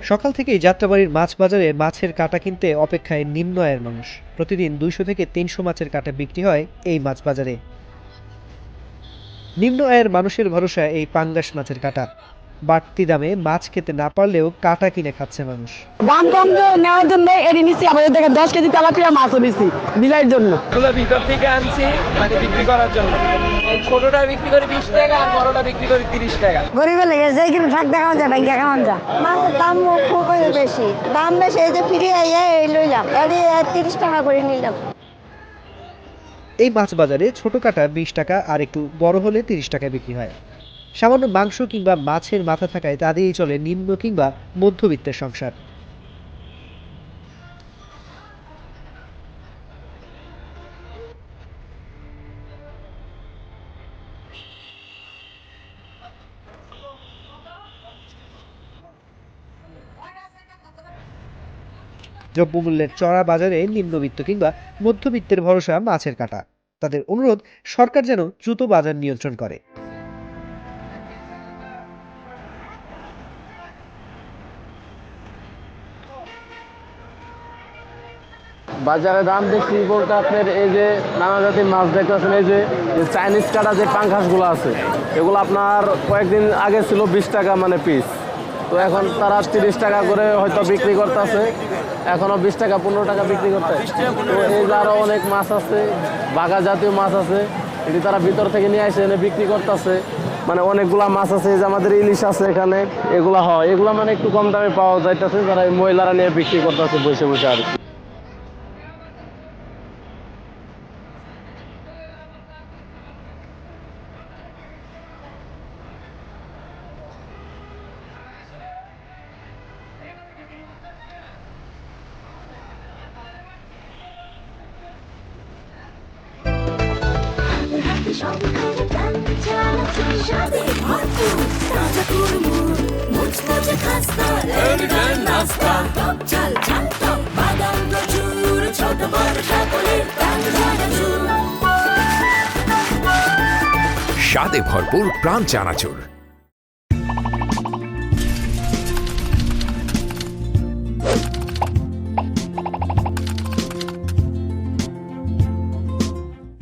সকাল থেকেই যাত্রাবাড়ির মাছ বাজারে মাছের কাটা কিনতে অপেক্ষায় নিম্ন আয়ের মানুষ। প্রতিদিন 200 থেকে 300 মাছের কাটা বিক্রি হয় এই মাছ বাজারে। নিম্ন আয়ের মানুষের ভরসায় এই পাঙ্গাস মাছের কাটা। বাড়তি দামে মাছ খেতে না পারলেও কাটা কিনে খাচ্ছে মানুষ। দাম কম নেওয়ার জন্য এটি নিচ্ছি, আমাদের থেকে 10 কেজি তেলাপিয়া মাছও নিচ্ছি বিলাইয়ের জন্য। এগুলো ভিতর থেকে আনছি মানে বিক্রি করার জন্য। এই ছোটটা বিক্রি করি 20 টাকা আর বড়টা বিক্রি করি 30 টাকা। গরিবের লেগে যে কিনে শাক দেখানো যায় ব্যাংকে খাওয়ান যায়। মাছের দাম খুব বেশি, দাম বেশি, এই যে ফিরে এই লইলাম, এটি 30 টাকা করে নিলাম। এই মাছ বাজারে ছোট কাটা 20 টাকা আর একটু বড় হলে 30 টাকায় বিক্রি হয়। সামান্য মাংস কিংবা মাছের মাথা থাকায় তা দিয়েই চলে নিম্ন কিংবা মধ্যবিত্তের সংসার। দ্রব্যমূল্যের চড়া বাজারে নিম্নবিত্ত কিংবা মধ্যবিত্তের ভরসা মাছের কাটা। তাদের অনুরোধ সরকার যেন দ্রুত বাজার নিয়ন্ত্রণ করে। বাজারে দাম দেখছি বলতে আপনার এই যে নানা জাতির মাছ দেখতেছেন, এই যে চাইনিজ কাটা যে পাঙ্খাসগুলো আছে, এগুলো আপনার কয়েকদিন আগে ছিল 20 টাকা মানে পিস, তো এখন তারা 30 টাকা করে হয়তো বিক্রি করতেছে, এখনও 20 টাকা 15 টাকা বিক্রি করতে। তো এই যে আরও অনেক মাছ আছে, বাঘা জাতীয় মাছ আছে, এটি তারা ভিতর থেকে নিয়ে এসে এনে বিক্রি করতেছে। মানে অনেকগুলা মাছ আছে, এই যে আমাদের ইলিশ আছে এখানে, এগুলা হয়, এগুলা মানে একটু কম দামে পাওয়া যাইতেছে, যারা এই মহিলারা নিয়ে বিক্রি করতেছে বসে বসে আর কি। সংসারে প্রাণ চালাচ্ছে স্বাদে ভরপুর, তাজা কুড়মুড়, মুচমুচে খাস্তা, এলিগেন্ট নাস্তা, টক ঝাল ঝাল টক, বাদাম প্রচুর, ছোট বড় সকলের প্রাণ চানাচুর। স্বাদে ভরপুর প্রাণ চানাচুর।